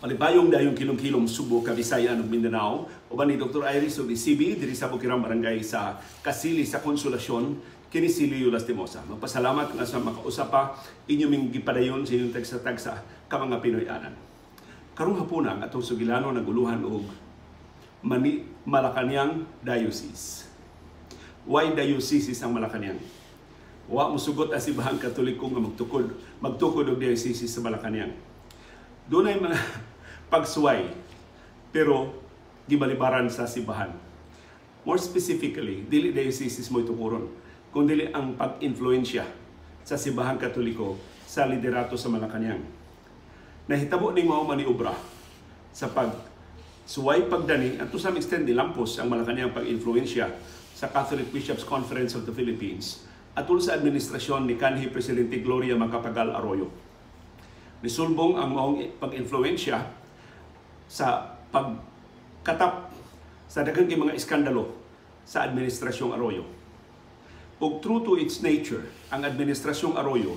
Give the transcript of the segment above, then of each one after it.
Malibayong dayong kilom-kilom Subo, Kabisayan ug Mindanao. Uban ni Dr. Iris ug CB diri sa Bukirang Barangay sa Kasili sa Konsolasyon kini si Leo Lastimosa. Magpasalamat nga sa makausap pa inyo ming gipadayon sa inyong tagsa-tagsa ka mga Pinoy-anan. Karong hapunan atong sugilano naguluhan og Malacañang Diocese. Why diocese ang Malacañang? Wa musugot ang Simbahang Katoliko nga magtukod og diocese sa Malacañang. Doon ay mga pagsuway, pero gibalibaran sa simbahan. More specifically, dili diocese mo itukuron, kundi ang pag-influensya sa Simbahang Katoliko sa liderato sa Malacañang. Nahitabo ning mao maniobra sa pagsuway pagdani at to some extent dilampos ang Malacañang pag-influensya sa Catholic Bishops' Conference of the Philippines atul sa administrasyon ni kanhi Presidente Gloria Macapagal Arroyo. Nisulbong ang maong pag-influensya sa pagkatap sa daghang mga iskandalo sa administrasyong Arroyo. Ug true to its nature, ang administrasyong Arroyo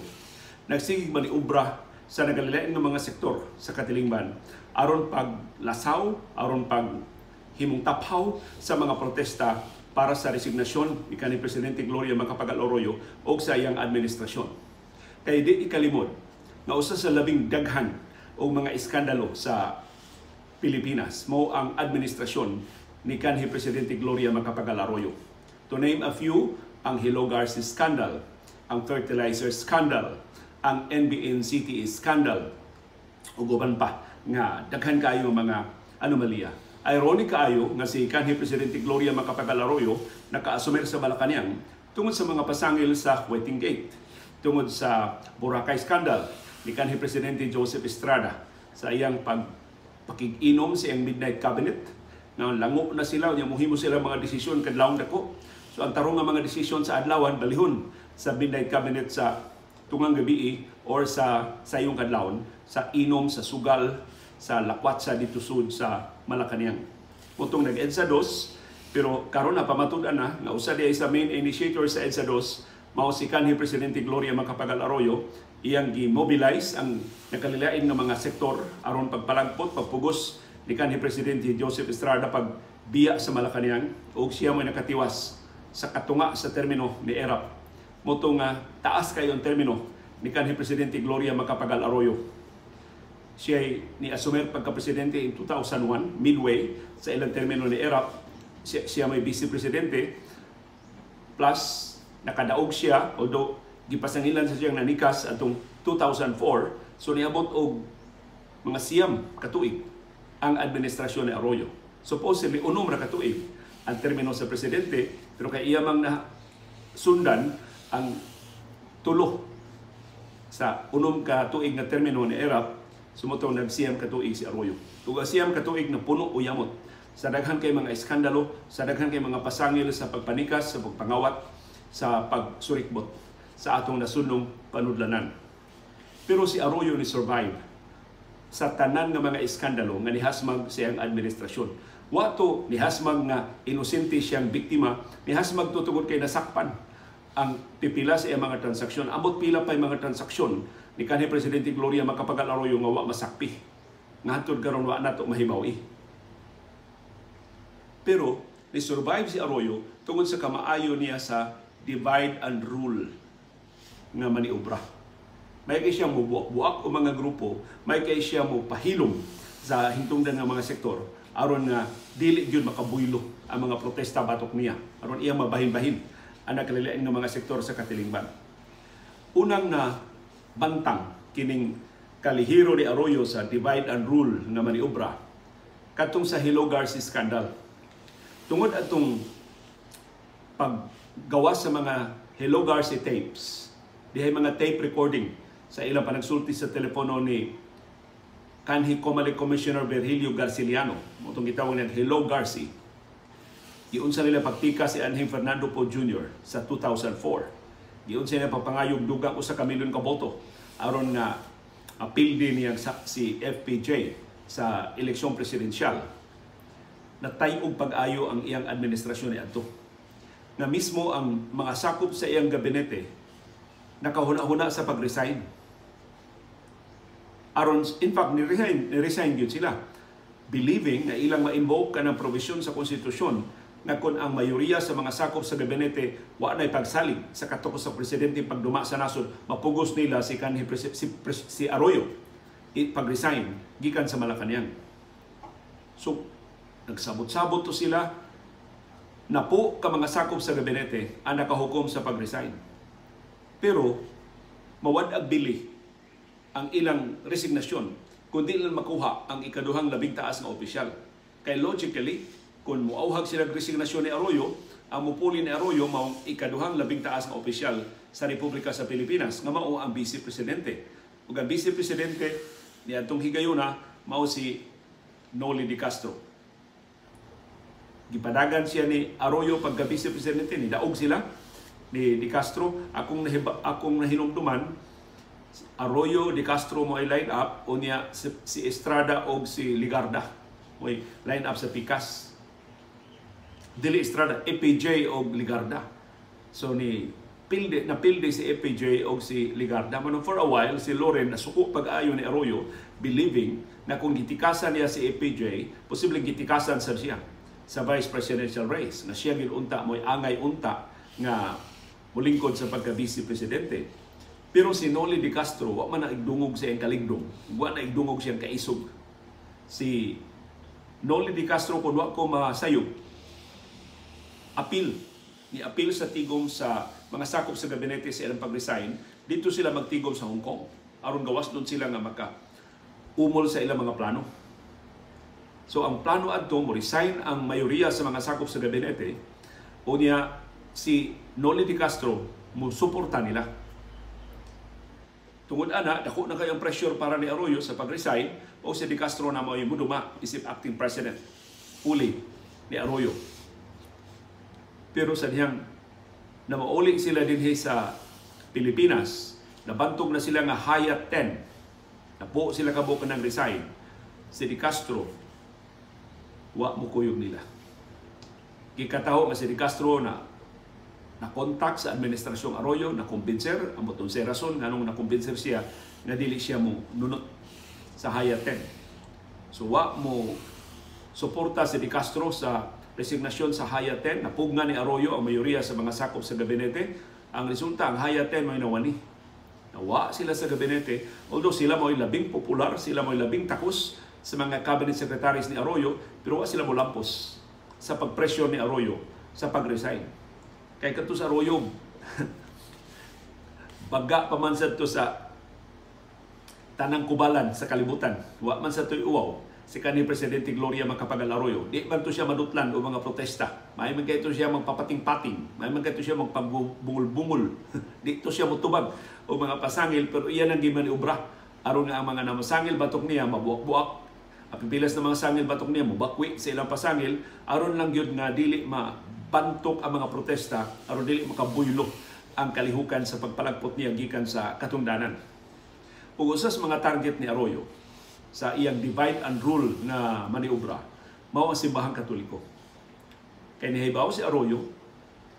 nagsigig maniobra sa nagalilain ng mga sektor sa katilingban aron paglasaw, aron paghimong taphaw sa mga protesta para sa resignasyon ni kanhi Presidente Gloria Macapagal Arroyo o sa iyang administrasyon. Kay di ikalimod na usa sa labing daghan o mga iskandalo sa Pilipinas mao ang administrasyon ni kanhi Presidente Gloria Macapagal Arroyo. To name a few, ang Hello Garcia scandal, ang fertilizer scandal, ang NBN-CTE scandal, ug uban pa nga daghan kaayo mga anomalya. Ironic kaayo nga si kanhi Presidente Gloria Macapagal Arroyo nakaasumer sa Malacañang tungod sa mga pasangil sa Waiting Gate, tungod sa Boracay scandal ni kanhi Presidente Joseph Estrada sa iyang pakig-inom sa iyang Midnight Cabinet na lango na sila, mohimo sila mga desisyon kadlawon dako. So ang tarong nga mga desisyon sa adlawan balihon sa Midnight Cabinet sa tungang gabi or sa sayong kadlawon sa inom, sa sugal, sa lakwat sa dito sud sa Malacañang. Mutong nag-EDSA 2 pero karon na pamatud-an na nga usa diay sa main initiator sa EDSA 2 mao si kanhi Presidente Gloria Macapagal Arroyo. Iyang gi-mobilize ang nakalilain ng mga sektor aron pagpalagpot, pagpugos ni kanhi Presidente Joseph Estrada pagbiya sa Malacañang ug siya may nakatiwas sa katunga sa termino ni ERAP. Moto nga taas kayo ang termino ni kanhi Presidente Gloria Macapagal Arroyo. Siya ni asumer pagka-presidente in 2001, midway sa ilang termino ni ERAP. Siya may vice presidente plus nakadaog siya, although gipasangilan sa siyang nanikas atong 2004, so niabot og mga siyam katuig ang administrasyon ni Arroyo. Supposedly, unom ra katuig ang termino sa presidente, pero kay iya mang na sundan ang tulo sa unom katuig na termino ni ERAP, sumutong nagsiyam katuig si Arroyo. Tuga siyam katuig na puno o yamot sa daghan kay mga iskandalo, sa daghan kay mga pasangil sa pagpanikas, sa pagpangawat, sa pagsurikbot sa atong nasundong panudlanan. Pero si Arroyo ni survive sa tanan nga mga iskandalo nga nihasmag sa iyang administrasyon. Wato nihasmag nga inosente siyang biktima, nihasmag tutungod kay nasakpan ang pipila sa iyang mga transaksyon. Ambot pila pa yung mga transaksyon ni kanhi Presidente Gloria Macapagal Arroyo nga wa masakpi. Ngatod karon wa nato mahibawi. Pero ni survive si Arroyo tungod sa kamaayo niya sa divide and rule nga maniobra. May kay siya mo buak-buak o mga grupo, may kay siya mo pahilom sa hintungdan ng mga sektor aron nga dili gyud makabuylo ang mga protesta batok niya, aron iya mabahin-bahin ang nakalilain ng mga sektor sa katilingban. Unang na bantang kining kalihiro ni Arroyo sa divide and rule nga maniobra katong sa Hello Garcia scandal. Tungod atong paggawa sa mga Hello Garcia tapes, dihay mga tape recording sa ilang panagsulti sa telepono ni kanhi Comelec Commissioner Virgilio Garciliano, motong gitawag niya Hello Garcia. Giunsa nila pagpika si Anhing Fernando Po Jr. sa 2004. Giunsa nila pagpangayog dugang usa ka milyon ka boto aron nga appeal din niya si FPJ sa eleksyon presidensyal. Natayog pag-ayo ang iyang administrasyon ni adto. Na mismo ang mga sakop sa iyang gabinete nakahuna-huna sa pag-resign. Aron, in fact, ni-resign yun sila. Believing na ilang ma-invoke ka ng provision sa konstitusyon na kung ang mayoriya sa mga sakop sa gabinete wa na'y pagsalig sa katukos sa presidente pagduma sa nasod, mapugos nila si Arroyo pag-resign gikan sa Malacañang. So, nagsabot-sabot to sila na po ka mga sakop sa gabinete ang nakahukom sa pag-resign. Pero, mawad-ag bili ang ilang resignasyon kung di lang makuha ang ikaduhang labing taas na opisyal. Kaya logically, kung muauhag silang resignasyon ni Arroyo, ang mupuli ni Arroyo maong ikaduhang labing taas na opisyal sa Republika sa Pilipinas, nga mao ang Vice Presidente. Ug ang Vice Presidente ni atong higayuna mao si Noli de Castro. Gipadagan siya ni Arroyo pagka Vice Presidente, ni daog sila ni De Castro. Akong nahinumduman, Arroyo, De Castro mo ay line up, o niya si Estrada o si Ligarda mo ay line up sa Pikas. Dili Estrada, EPJ o Ligarda. So napilde si EPJ o si Ligarda. Manong for a while, si Loren nasuko pag-ayo ni Arroyo, believing na kung gitikasan niya si EPJ, posibleng gitikasan sa siya sa vice presidential race, na siya ginunta mo angay unta nga mulingkod sa pagka-vice presidente. Pero si Noli de Castro, wa man na igdungog siyang kaligdong, wa na igdungog siyang kaisog. Si Noli de Castro, kung wa ko masayog, ni-appeal sa tigom sa mga sakop sa gabinete sa ilang pag-resign, dito sila magtigom sa Hong Kong. Aron gawas doon sila nga maka-umol sa ilang mga plano. So ang plano adto mo resign ang mayoriya sa mga sakop sa gabinete, o niya si Noli de Castro mo suporta nila. Tungod ana, dako na kayong pressure para ni Arroyo sa pag-resign, o si De Castro na mo yung muduma isip acting president. Uli ni Arroyo. Pero sa diyang na mauli sila din sa Pilipinas, nabantog na sila nga hayat 10. Napo sila kabuk ng resign. Si De Castro, wa mo kuyog nila. Kikataho nga si De Castro na kontak sa administrasyong Arroyo, na kumbinser, ang mutong rason nga nung nakumbinser siya na dili siya mo nunot sa hayat 10. So wa mo suporta si De Castro sa resignasyon sa hayat 10, napugna ni Arroyo ang mayoriya sa mga sakop sa gabinete. Ang resulta, ang hayat 10 may nawani. Nawa sila sa gabinete, although sila mo'y labing popular, sila mo'y labing takos sa mga cabinet secretaries ni Arroyo, pero wa sila mo lampos sa pagpresyon ni Arroyo sa pag-resign. Kaya kato sa Arroyo, baga pa man sa to sa tanang kubalan sa kalibutan, wa man sa to'y uwaw, si kanhi Presidente Gloria Macapagal Arroyo, di man to siya madutlan o mga protesta. May man kayo siya magpapating-pating, may man kayo siya magpabungul-bungul, di to siya mutubag o mga pasangil, pero iyan ang gimaniubra. Aron nga ang mga namasangil batok niya, mabuak-buak, apipilas na mga sangil batok niya, mubakwi sa ilang pasangil, aron lang yun nga dili mabantok ang mga protesta, aron dili makabuylo ang kalihukan sa pagpalagpot niya gikan sa katungdanan. Ug usas mga target ni Arroyo sa iyang divide and rule na maniobra, mao ang simbahang Katoliko. Kaya nihibaw si Arroyo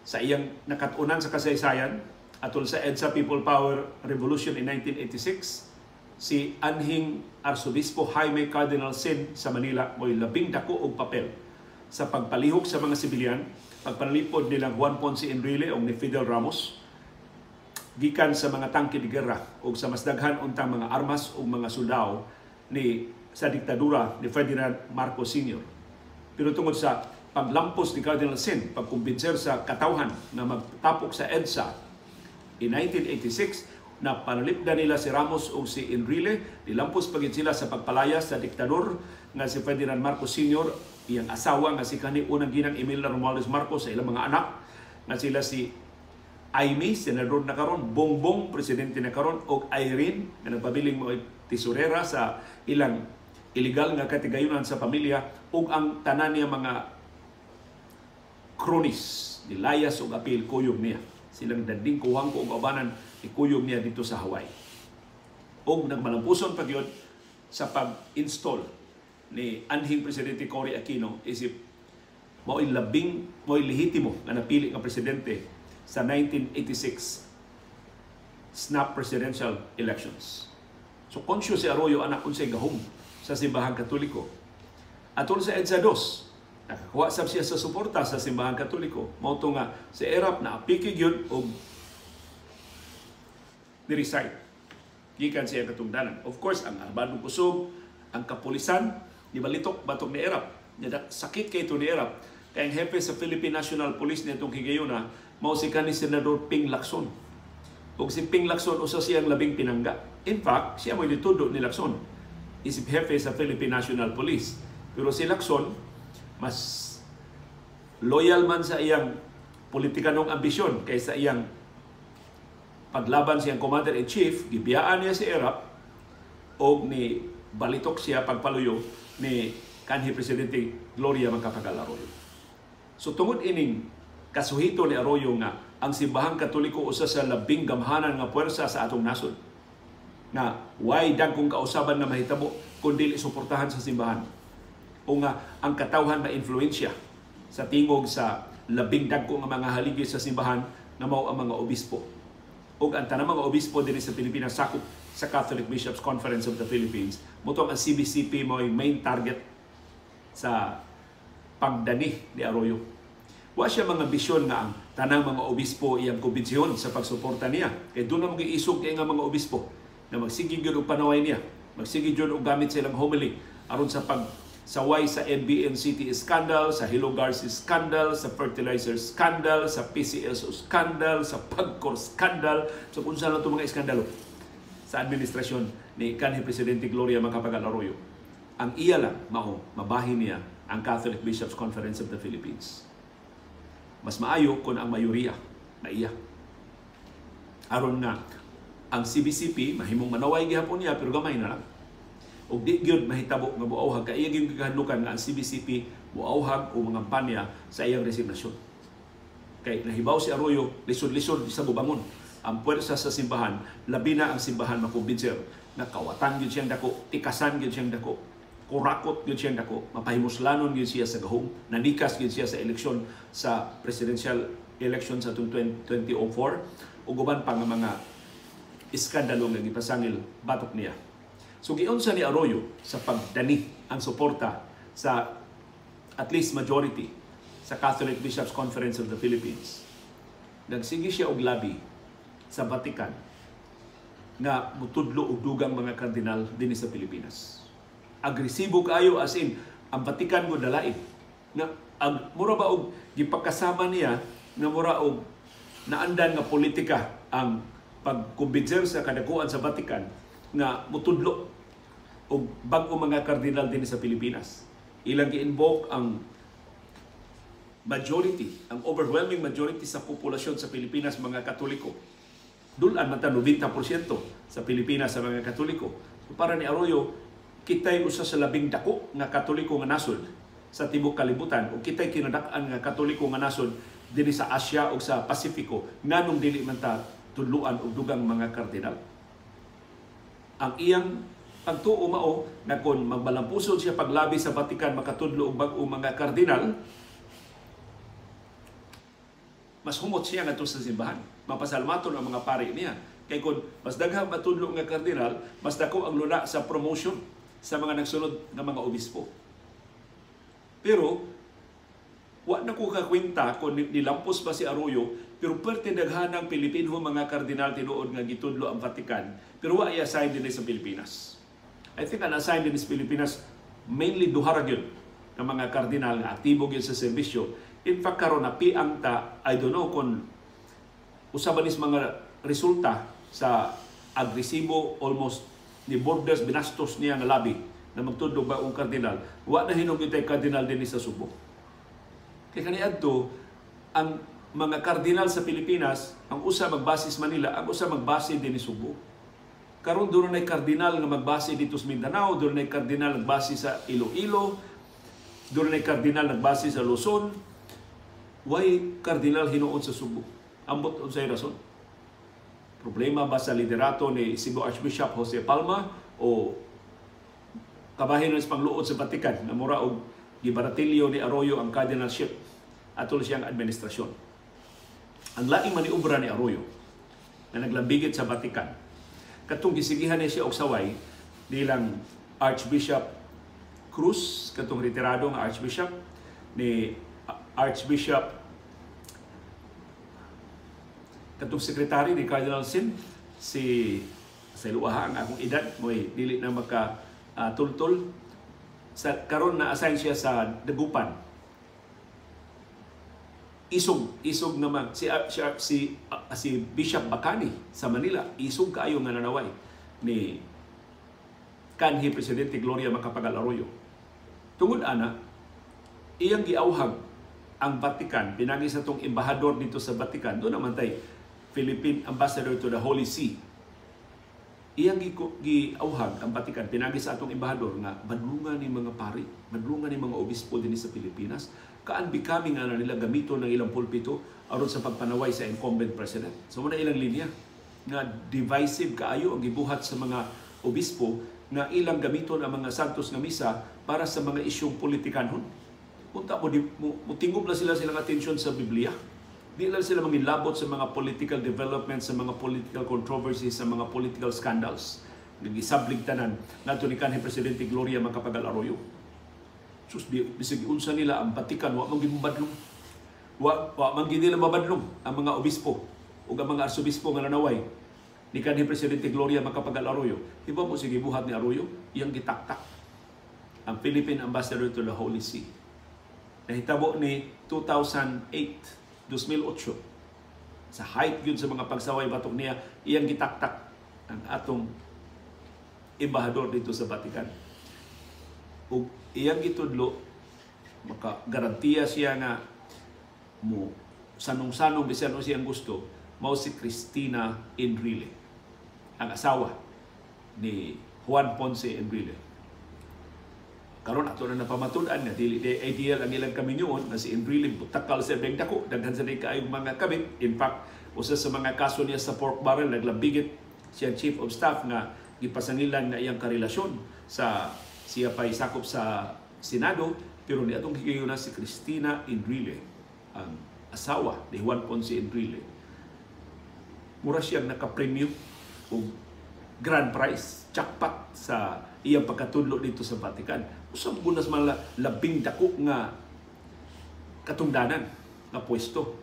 sa iyang nakatunan sa kasaysayan atol sa EDSA People Power Revolution in 1986, si anhing Arsobispo Jaime Cardinal Sin sa Manila mo'y labing dako og papel sa pagpalihok sa mga sibilyan, pagpanalipod nilang Juan Ponce Enrile o ni Fidel Ramos, gikan sa mga tangke de guerra o sa mas daghan untang mga armas o mga sundao sa diktadura ni Ferdinand Marcos Sr. Pero tungod sa paglampos ni Cardinal Sin, pagkumbinser sa katawhan na magtapok sa EDSA in 1986, na panalipdan nila si Ramos o si Enrile, nilampos pagin sila sa pagpalayas sa diktador nga si Ferdinand Marcos Sr., iyang asawa nga si kanhi unang ginang Imelda Romualdez Marcos, sa ilang mga anak nga sila si Aimee, senador na karon, Bongbong, presidente na karon, o Irene, na nagpabiling mo tesorera sa ilang illegal nga katigayunan sa pamilya, ug ang tanan niya mga kronis, nilayas o apil, kuyog niya. Silang danding kuwang ko og abanan, ikuyog niya dito sa Hawaii. O nagmalampuson pag yun sa pag-install ni anhing Presidente Cory Aquino, isip mo'y lehitimo na napili ng presidente sa 1986 snap presidential elections. So conscious si Arroyo anak unsay gahom sa simbahang Katoliko. Atol sa EDSA 2, nakakuha sab siya sa suporta sa simbahang Katoliko. Mao to nga si Erap na apiki gyud og ni-resign gikan siya katungdanan. Of course, ang Armadong Kusog, ang kapulisan, nibalitok batok ni Erap. Sakit kay ito ni Erap. Kaya ang hepe sa Philippine National Police nitong higayuna, mao si kanhi Senador Ping Lacson. Ug si Ping Lacson usa siyang labing pinangga. In fact, siya mo'y ditudo ni Lacson. Isip hepe sa Philippine National Police. Pero si Lacson, mas loyal man sa iyang politikanong ambisyon kaysa iyang paglaban siyang Commander-in-Chief, gibiyaan niya si Erap o ni balitok siya pagpaluyo ni kanhi Presidente Gloria Macapagal Arroyo. So tungod ining kasuhito ni Arroyo nga ang simbahang Katoliko usa sa labing gamhanan nga puwersa sa atong nasod. Na way dagkong kausaban na mahitabo kundi suportahan sa simbahan. O nga ang katawhan na influensya sa tingog sa labing dagko nga mga haligi sa simbahan na mao ang mga obispo. O ang tanang mga obispo din sa Pilipinas sakop sa Catholic Bishops Conference of the Philippines. Mutong ang CBCP mo ay main target sa pagdani ni Arroyo. Wa siya mga bisyon nga ang tanang mga obispo iyang kumbensyon sa pagsuporta niya. Kaya doon na mag-iisog kaya nga mga obispo na magsigig yun og panaway niya. Magsigig yun og gamit silang homily aron sa pagsaway sa NBNCT scandal, sa Hello Garcia scandal, sa fertilizer scandal, sa PCSO scandal, sa Pagcor scandal, so kung saan lang itong mga iskandalo sa administrasyon ni kanhi Presidente Gloria Macapagal Arroyo. Ang iya lang, mabahin niya ang Catholic Bishops Conference of the Philippines. Mas maayo kung ang mayoriya na iya. Aron na ang CBCP, mahimong manaway gihapon niya, pero gamay na lang. O di gyud mahitabo nga buawhag kay iyang gigahanukan nga ang CBCP buawhag o mga panya sa iyang resignasyon. Kay nahibaw si Arroyo lisod-lisod sa bubangon ang puwersa sa simbahan, labi na ang simbahan makumbinser na kawatan gyud siyang dako, tikasan gyud siyang dako, kurakot gyud siyang dako, mapahimuslanon gyud siya sa gahom, nanikas gyud siya sa eleksyon sa presidential election sa 2004 ug uban pa nga mga iskandalo nga gipasangil batok niya. So giunsa ni Arroyo sa pagdani ang suporta sa at least majority sa Catholic Bishops Conference of the Philippines. Nagsige siya og labi sa Vatican nga mutudlo og dugang mga kardinal dinhi sa Pilipinas. Agresibo kaayo as in ang Vatican mo dalain nga ang mura ba og gipagkasama niya nga mura og naandan nga politika ang pagkumbinser sa kadakuan sa Vatican nga mutudlo og bag-o mga kardinal din sa Pilipinas. Ilang gi-invoke ang majority, ang overwhelming majority sa populasyon sa Pilipinas mga Katoliko. Dulan man ta 90% sa Pilipinas sa mga Katoliko. So para ni Arroyo, kitay usa sa labing dako nga Katoliko nga nasod sa tibuok kalibutan o kitay kinadak-an nga Katoliko nga nasod dinhi sa Asia o sa Pasifiko nganong dili man ta tudluan og dugang mga kardinal. Ang iyang pagtuo mao na kung magbalampuson siya paglabi sa Vatican makatudlo og bag-o mga kardinal, mas humot siya ngadto sa simbahan. Mapasalmaton ang mga pari niya. Kay kung mas daghang matudlo nga kardinal, mas dako ang luna sa promotion sa mga nagsunod nga mga obispo. Pero wa na ko kakwenta kung nilampos pa si Arroyo, pero perte daghanang Pilipino mga kardinal tinuod nga gitudlo ang Vatican, pero wa i-assign din sa Pilipinas. I think ang assign din sa Pilipinas mainly duha ra gyud nga mga kardinal nga aktibo gyud sa serbisyo. In fact karon napiang ta, I don't know kung usa ba nis mga resulta sa agresibo almost ni borders binastos niya nga labi na magtudlo ba ang kardinal, wa na hinugid tay kardinal din sa Subo. Kaya kaniadto ang mga kardinal sa Pilipinas, ang usa magbase sa Manila, ang usa magbase din sa Subo. Karon doon na kardinal nga magbase dito sa Mindanao, doon na kardinal nagbase sa Iloilo, doon na kardinal nagbase sa Luzon. Why kardinal hinuon sa Subo? Ambot unsay rason? Problema ba sa liderato ni Cebu Archbishop Jose Palma o kabahin ng pangluod sa Vatican na mura og gibaratilyo ni Arroyo ang cardinalship atol siyang administrasyon? Ang laing maniubra ni Arroyo na naglambigit sa Vatican Katong gisigihan niya siya og saway nilang Archbishop Cruz, katong retirado nga Archbishop ni Archbishop katong sekretary ni Cardinal Sin si sa iluha ang akong edad mo'y dili na maka tultol sa karon na assign siya sa Dagupan. Isog naman si Bishop Bacani sa Manila, isog kaayo nga nanaway ni kanhi Presidente Gloria Macapagal Arroyo. Tungod ana, iyang giauhag ang Vatican, pinagi sa tong embahador dito sa Vatican, doon naman tay Philippine Ambassador to the Holy See. Iyang giauhag ang Vatican, pinagi sa atong embahador nga madlungan ni mga pari, madlungan ni mga obispo din sa Pilipinas, kaan becoming nga nila gamito ng ilang pulpito aron sa pagpanaway sa incumbent president. So muna ilang linya nga divisive kaayo ang gibuhat sa mga obispo na ilang gamiton ang mga santos nga misa para sa mga isyong politikanhon. Punta mo tingog na silang atensyon sa Biblia. Di lang sila mangilabot sa mga political developments, sa mga political controversies, sa mga political scandals. Nagisablig tanan nato ni kanhi Presidente Gloria Macapagal Arroyo. Sus, bisig unsa nila ang Vatican, wa man gibadlong. Wa man nila mabadlong ang mga obispo o ang mga arsobispo nga nanaway ni kanhi Presidente Gloria Macapagal Arroyo. Iba mo sige buhat ni Arroyo, iyang gitaktak ang Philippine Ambassador to the Holy See. Nahitabo ni 2008 sa height yun sa mga pagsaway batok niya, iyang gitaktak ang atong embahador dito sa Vatican. O iyang gitudlo, maka-garantiya siya nga mo sanong-sanong bisan o siyang gusto, mao si Cristina Enrile, ang asawa ni Juan Ponce Enrile. Karon ato na napamatud-an nga dili ideal ang ilang kaminyoon na si Enrile butakal sa beng dako, daghan sa kaayong mga kabit. In fact, usa sa mga kaso niya sa pork barrel, naglabigit siya chief of staff nga gipasangilan nga iyang karelasyon sa siya pa'y sakop sa Senado, pero ni atong higayon na si Cristina Enrile, ang asawa ni Juan Ponce Enrile. Mura siyang nakapremyo o grand prize, jackpot sa iyang pagkatudlo dito sa Vatican. Usang bunas man labing dako nga katungdanan nga pwesto.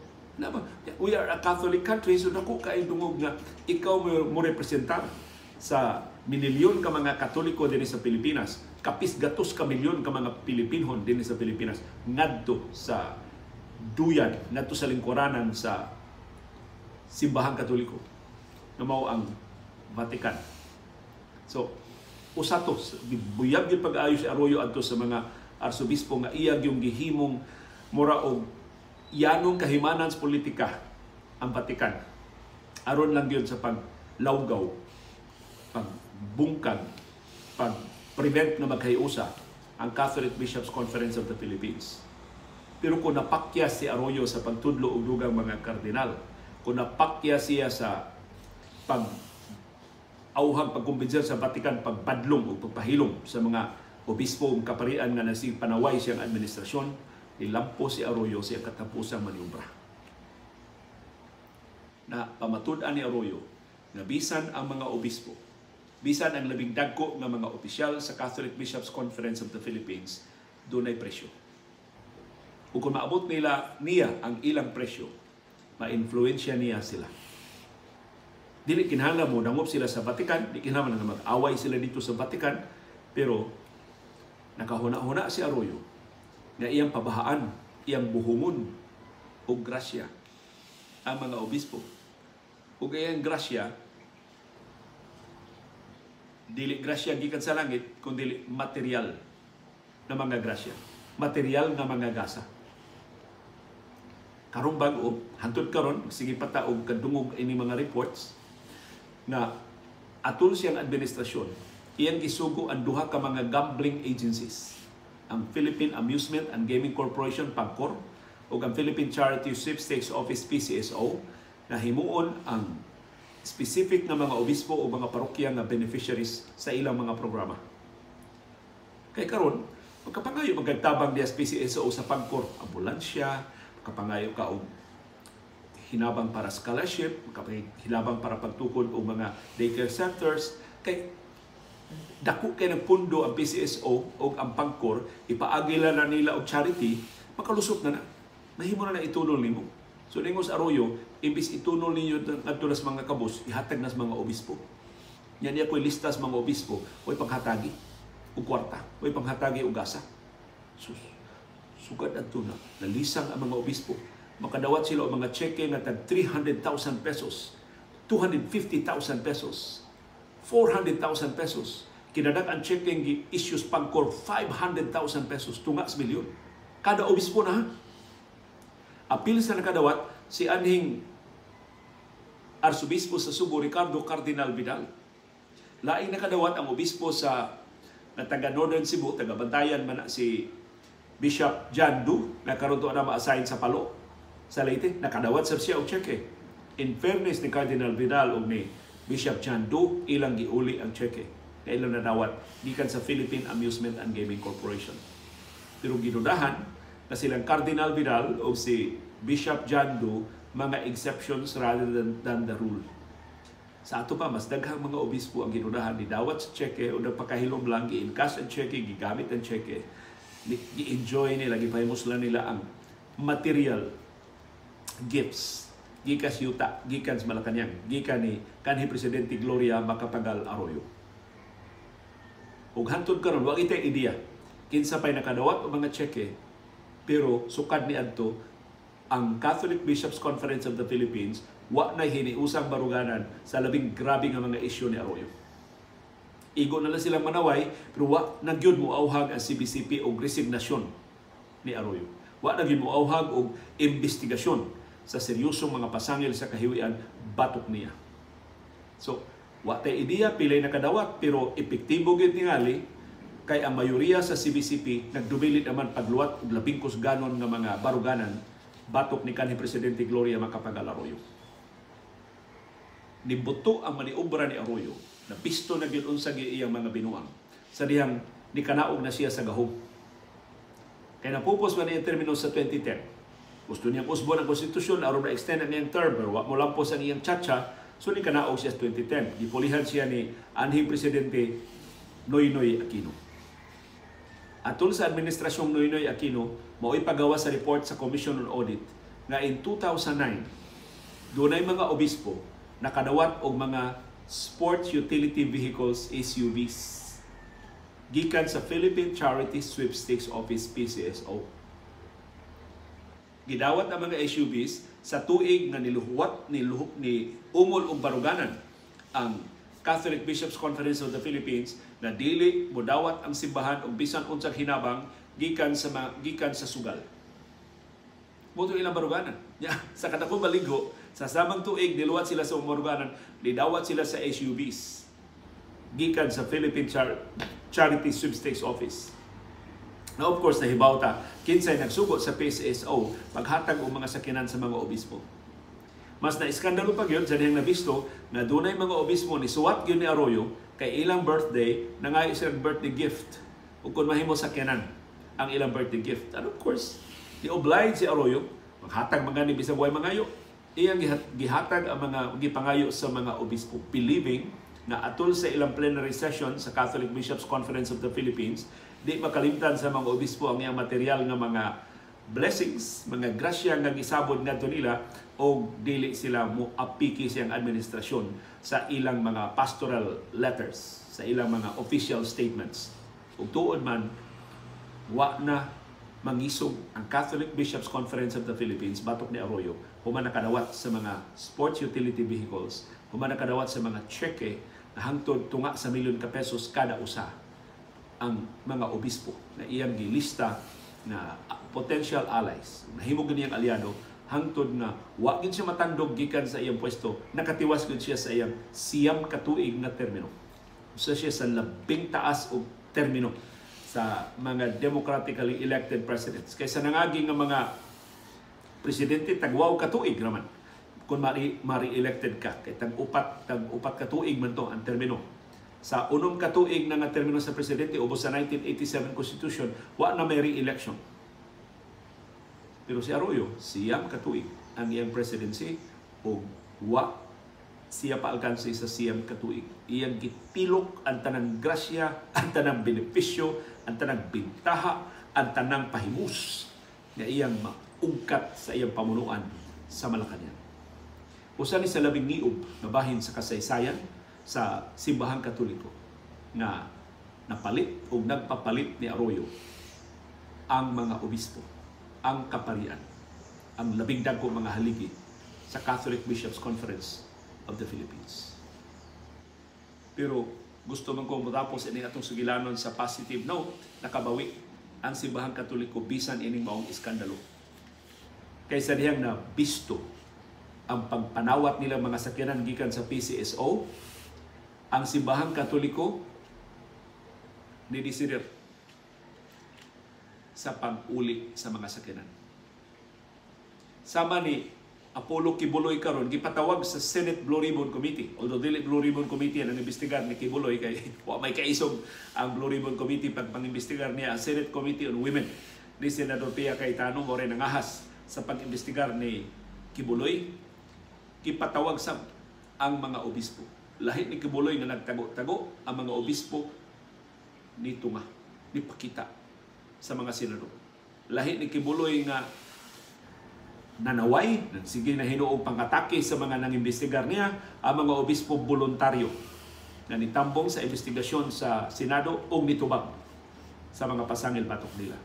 We are a Catholic country, so dako kay dungog nga ikaw mo representar sa minilyon ka mga Katoliko din sa Pilipinas, kapis gatos ka milyon ka mga Pilipinhon din sa Pilipinas, ngadto sa duyan, ngadto sa lingkuranan sa simbahang Katoliko na mao ang Vatican. So, usato, buyag yung pag-aayo si Arroyo adto sa mga arsobispo nga iyag yung gihimong mura og yanong kahimanan sa politika ang Vatican. Aron lang yun sa paglawgaw, pagbungkag, pag-prevent na magkayusa ang Catholic Bishops' Conference of the Philippines. Pero kung napakya si Arroyo sa pagtudlo og dugang mga kardinal, kung napakya siya sa pag-auhang pagkumbinser sa Vatican, pagbadlong o pagpahilom sa mga obispo ng kaparian nga panaway siyang administrasyon, ilampo si Arroyo siya katapusang maniobra. Na pamatud-an ni Arroyo na bisan ang mga obispo, bisan ang labing dagko ng mga opisyal sa Catholic Bishops' Conference of the Philippines, doon ay presyo. O kung maabot niya ang ilang presyo, ma-influensya niya sila. Dili kinahanglan mo dangop sila sa Vatican, di kinahanglan na mag-away sila dito sa Vatican, pero nakahuna-huna si Arroyo na iyang pabahaan, iyang buhumon o grasya ang mga obispo. O iyang grasya, dili grasya gikan sa langit, kundi material na mga grasya, material na mga gasa. Karong bago, hantod karon, sige pataog kadungog ini mga reports na atol siyang administrasyon, iyang gisugo ang duha ka mga gambling agencies, ang Philippine Amusement and Gaming Corporation, PAGCOR, o ang Philippine Charity Sweepstakes Office, PCSO, na himuon ang specific na mga obispo o mga parokya nga beneficiaries sa ilang mga programa. Kay karon, magkapangayo magagtabang diya PCSO sa PAGCOR, ambulansya, kapangayo ka og hinabang para scholarship, hinabang para pagtukod o mga daycare centers. Kay dako kay nagpundo ang PCSO o ang Pangkor, ipaagila na nila og charity, makalusot na. Mahimo na itunol nimo. So ningos Arroyo, imbis itunol ninyo ngadto sa mga kabus, ihatag nas mga obispo. Yan niya ko'y listas mga obispo, ko'y panghatagi o kwarta, ko'y panghatagi o gasa. Sus, sugad adto na, nalisang ang mga obispo. Makadawat sila o mga cheque nga tag 300,000 pesos, 250,000 pesos, 400,000 pesos. Kinadak ang cheque ng issues Pangkor 500,000 pesos, tunga sa milyon. Kada obispo na. Apil sa nakadawat si anhing Arsobispo sa Subo, Ricardo Cardinal Vidal. Laing nakadawat ang obispo sa taga Northern Cebu, taga Bantayan man si Bishop John Du, na karon to na ma-assign sa Palo, sa Leyte. Nakadawat sa siya og cheque. In fairness ni Cardinal Vidal o ni Bishop John Du, ilang giuli ang cheque. Na ilang nadawat gikan sa Philippine Amusement and Gaming Corporation. Pero ginudahan na silang Cardinal Vidal o si Bishop John Du mga exceptions rather than the rule. Sa ato pa, mas daghang mga obispo ang ginudahan ni dawat sa cheque o nagpakahilom lang, gi-encash ang cheque, gigamit ang cheque, gi-enjoy nila, gipahimos lang nila ang material gifts gikan sa yuta, gikan sa Malacañang, gikan ni kanhi Presidente Gloria Macapagal Arroyo. Ug hantod karon wa itay ideya kinsa pay nakadawat og mga cheque, pero sukad ni adto ang Catholic Bishops Conference of the Philippines wa na hiniusang baruganan sa labing grabe nga mga isyu ni Arroyo. Igo na lang silang manaway, pero wa na gyud mo auhag ang CBCP og resignasyon ni Arroyo. Wa na gyud mo auhag og investigasyon sa seryosong mga pasangil sa kahiwian batok niya. So, wa tay ideya pilay nakadawat, pero epektibo gyud tingali kay ang mayoriya sa CBCP nagdumilit naman pagluwat og labing kusganon nga mga baruganan batok ni kanhi Presidente Gloria Macapagal Arroyo. Nibuto ang maniobra ni Arroyo na pisto na gyud unsa iyang mga binuang sa dihang nikanaog na siya sa gahom. Kaya napupos man niya termino sa 2010. Gusto niyang usbon ang konstitusyon aron ma-extend ang iyang term, pero wa mo lampos ang iyang tsatsya, so nikanaog siya sa 2010. Gipulihan siya ni anhing Presidente Noynoy Aquino. Atol sa administrasyong Noynoy Aquino, mao'y pagawa sa report sa Commission on Audit nga in 2009, doon ay mga obispo nakadawat og mga sports utility vehicles, SUVs, gikan sa Philippine Charity Sweepstakes Office, PCSO. Gidawat ang mga SUVs sa tuig nga ni umol og baruganan ang Catholic Bishops Conference of the Philippines na dili modawat ang simbahan og bisan unsang hinabang gikan sa sugal. Moto ilang baruganan. Sa kadakong baligo, sa samang tuig niluwat sila sa baruganan, didawat sila sa SUVs gikan sa Philippine Charity Sweepstakes Office. Now, of course, nahibaw ta kinsay nagsugo sa PCSO paghatag og mga sakinan sa mga obispo. Mas na-iskandalo pa gyud sa dihang nabisto na dunay mga obispo ni suwat gyud ni Arroyo kay ilang birthday na nga isang birthday gift ug kun mahimo sakyanan ang ilang birthday gift. And of course, di-oblige si Arroyo maghatag mga ni bisag way mangayo. Iyang gihatag ang mga gipangayo sa mga obispo, believing na atol sa ilang plenary session sa Catholic Bishops Conference of the Philippines, di makalimtan sa mga obispo ang iyang material nga mga blessings, mga grasya nga gisabod ngadto nila o dili sila mo apiki siyang administrasyon sa ilang mga pastoral letters, sa ilang mga official statements. Ug tuod man, wa na mangisog ang Catholic Bishops Conference of the Philippines batok ni Arroyo human nakadawat sa mga sports utility vehicles, human nakadawat sa mga cheque na hangtod tunga sa milyon ka pesos kada usa ang mga obispo na iyang gilista na potential allies. Nahimo gid niyang aliado hangtod na wa gid siya matandog gikan sa iyang pwesto, nakatiwas gid siya sa iyang siyam ka tuig na termino. Usa siya sa labing taas og termino sa mga democratically elected presidents. Kaysa nangagi nga mga presidente tagwaw ka tuig naman kung mari-elected ka. Kay tag-upat ka tuig man to ang termino. Sa unom ka tuig na nga termino sa presidente ubos sa 1987 Constitution, wa na may re-election. Pero si Arroyo, siyam ka tuig. ang iyang presidency o wa siya paalkansi sa siyam katuig. Iyang gitilok ang tanang grasya, ang tanang benepisyo, ang tanang bintaha, ang tanang pahimus na iyang maungkat sa iyang pamunuan sa Malacañang. Usa ni sa labing niub na bahin sa kasaysayan sa simbahang Katoliko na napalit o nagpapalit ni Arroyo ang mga obispo, ang kaparian, ang labing dagko mga haligi sa Catholic Bishops' Conference of the Philippines. Pero gusto man ko matapos ini atong sugilanon sa positive note, nakabawi ang simbahang Katoliko bisan ining maong iskandalo. Kaysa dihang na bisto ang pagpanawat nila mga sakyanan gikan sa PCSO, ang simbahang Katoliko nidesider sa pag-uli sa mga sakyanan. Sama ni Apollo Kibuloy karon gipatawag sa Senate Blue Ribbon Committee. Although dili Blue Ribbon Committee ang investigar ni Kibuloy kay wa may kaisog ang Blue Ribbon Committee pag pangimbestigar niya ang Senate Committee on Women ni Senador Pia Cayetano mo rin nangahas sa pag-imbestigar ni Kibuloy. Gipatawag sa ang mga obispo. Lahi ni Kibuloy nga nagtago-tago, ang mga obispo ni tunga, ni pakita sa mga senador. Lahi ni Kibuloy nga nanaway, sige na hinuong pangatake sa mga nangimbestigar niya, ang mga obispo voluntaryo na nitambong sa investigasyon sa Senado o nitubag sa mga pasangil batok nila.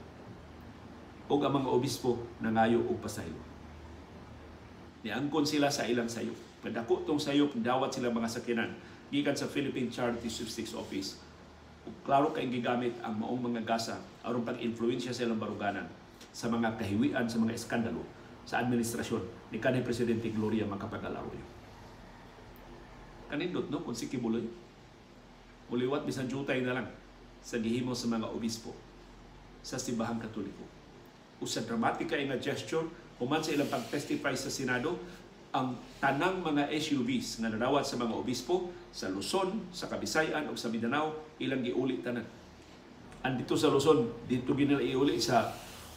O ang mga obispo nangayo o pasaylo. Niangkon sila sa ilang sayop. Kadako tong sayop, dawat sila mga sakyanan gikan sa Philippine Charity Sweepstakes Office. Klaro kay gigamit ang maong mga gasa aron pag-influensya sa ilang baruganan sa mga kahiwian, sa mga eskandalo sa administrasyon ni kanhi Presidente Gloria Macapagal-Arroyo. Kanindot no kung si Kibuloy muliwat bisan jutay na lang sa gihimo sa mga obispo sa simbahang Katoliko. Usa dramatika nga gesture human sa ilang pag-testify sa Senado ang tanang mga SUVs nga nadawat sa mga obispo sa Luzon, sa Kabisayan o sa Mindanao, ilang giuli tanan. Andito sa Luzon, dito ginila iuli sa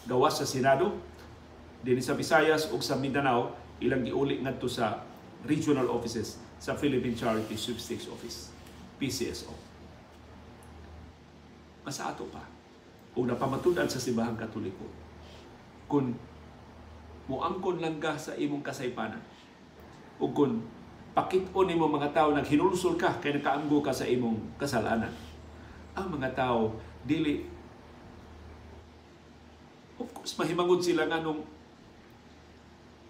gawas sa Senado, din sa Visayas o sa Mindanao, ilang giuli ngadto sa regional offices sa Philippine Charity Sweepstakes Office, PCSO. Masa ato pa, kung napamatudan sa simbahang Katoliko, kung muangkon lang ka sa imong kasaypanan, o kung pakit-on nimo mga tao naghinulsol ka kay nakaamgo ka sa imong kasalanan, ang mga tao dili, of course mahimangod sila nga nung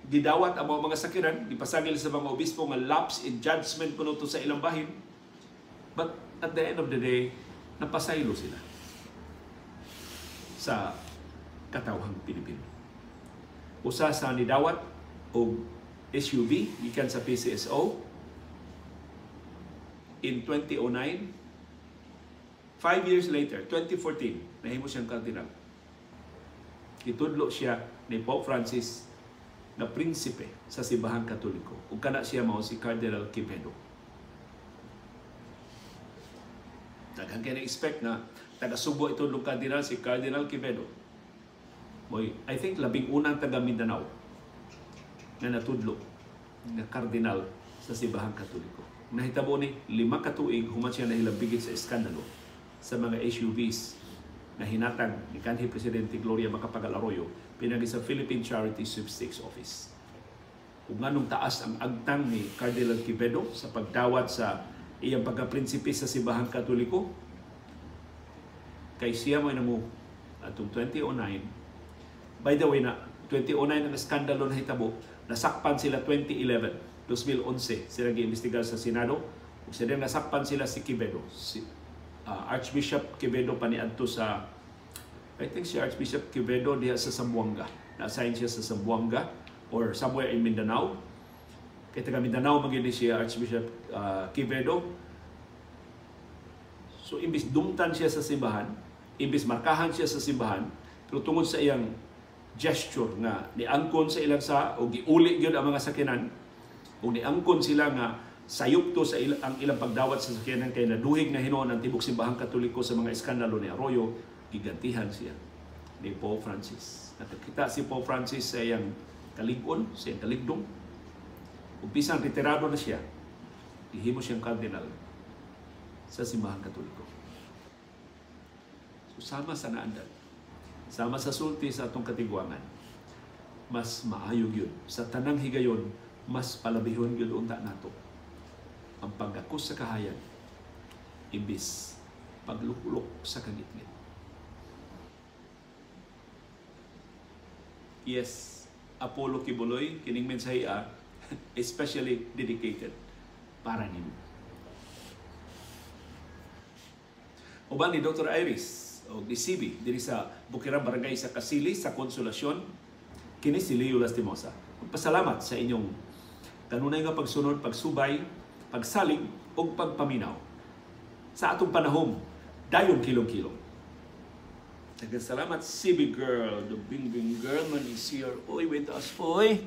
gidawat ang mga sakyanan, gipasagil sa mga obispo nga lapse in judgment kuno to sa ilang bahin, but at the end of the day napasaylo sila sa katawhang Pilipino. Usa sa nidawat o SUV gikan sa PCSO in 2009, 5 years later, 2014, nahimo siyang kardinal. Itudlo siya ni Pope Francis na prinsipe sa simbahang Katoliko. Ug kana siya mao si Cardinal Quevedo. Daghang kay na-expect na taga-Subo itudlong kardinal si Cardinal Quevedo. I think labing unang taga Mindanao na natudlo na kardinal sa simbahang Katoliko. Nahitabo ni 5 katuig human siya nahilambigit sa eskandalo sa mga SUVs na hinatag ni kanhi Presidente Gloria Macapagal-Arroyo pinagi sa Philippine Charity Sweepstakes Office. Kung nganong taas ang agtang ni Cardinal Quevedo sa pagdawat sa iyang pagka-prinsipe sa simbahang Katoliko, kay siya mo namo atong 2009. By the way na 2009 ang eskandalo na hitabo, nasakpan sila 2011, sila gi-imbestigar sa Senado. Ug sila nasakpan sila si Quevedo, si Archbishop Quevedo paniadto sa, I think si Archbishop Quevedo diha sa Zamboanga. Na-assign siya sa Zamboanga or somewhere in Mindanao. Kay taga Mindanao magini siya Archbishop Quevedo. So imbis dumtan siya sa simbahan, imbis markahan siya sa simbahan, pero tungod sa iyang gesture nga niangkon sa ilang sa o giuli gyud ang mga sakyanan o niangkon sila nga sayop to sa ang ilang pagdawat sa sakyanan kay naduhig na hinuon ang tibok simbahang Katoliko sa mga eskandalo ni Arroyo, gigantihan siya ni Pope Francis. Nakakita si Pope Francis sa iyang kalig-on, sa iyang kaligdong. Kung pisang retirado na siya, gihimo siyang kardinal sa Simbahan Katoliko. So, sama sa naandan, sama sa sulti sa atong katigwangan, mas maayog yun. Sa tanang higayon, mas palabihon yun unta nato ang pagakos sa kahayan imbis paglukulok sa kangitngit. Yes, Apollo Kibuloy, kining mensahe especially dedicated para nimo. Uban ni Dr. Iris o ni CB diri sa Bukirang Barangay sa Kasili sa Konsolasyon, kini si Leo Lastimosa. Pasalamat sa inyong kanunay nga pagsunod, pagsubay, pagsalig o pagpaminaw sa atong panahon dayon kilong-kilong. Nagkasalamat CB girl, the Bingbing girl man is here. Oy, with us, oy.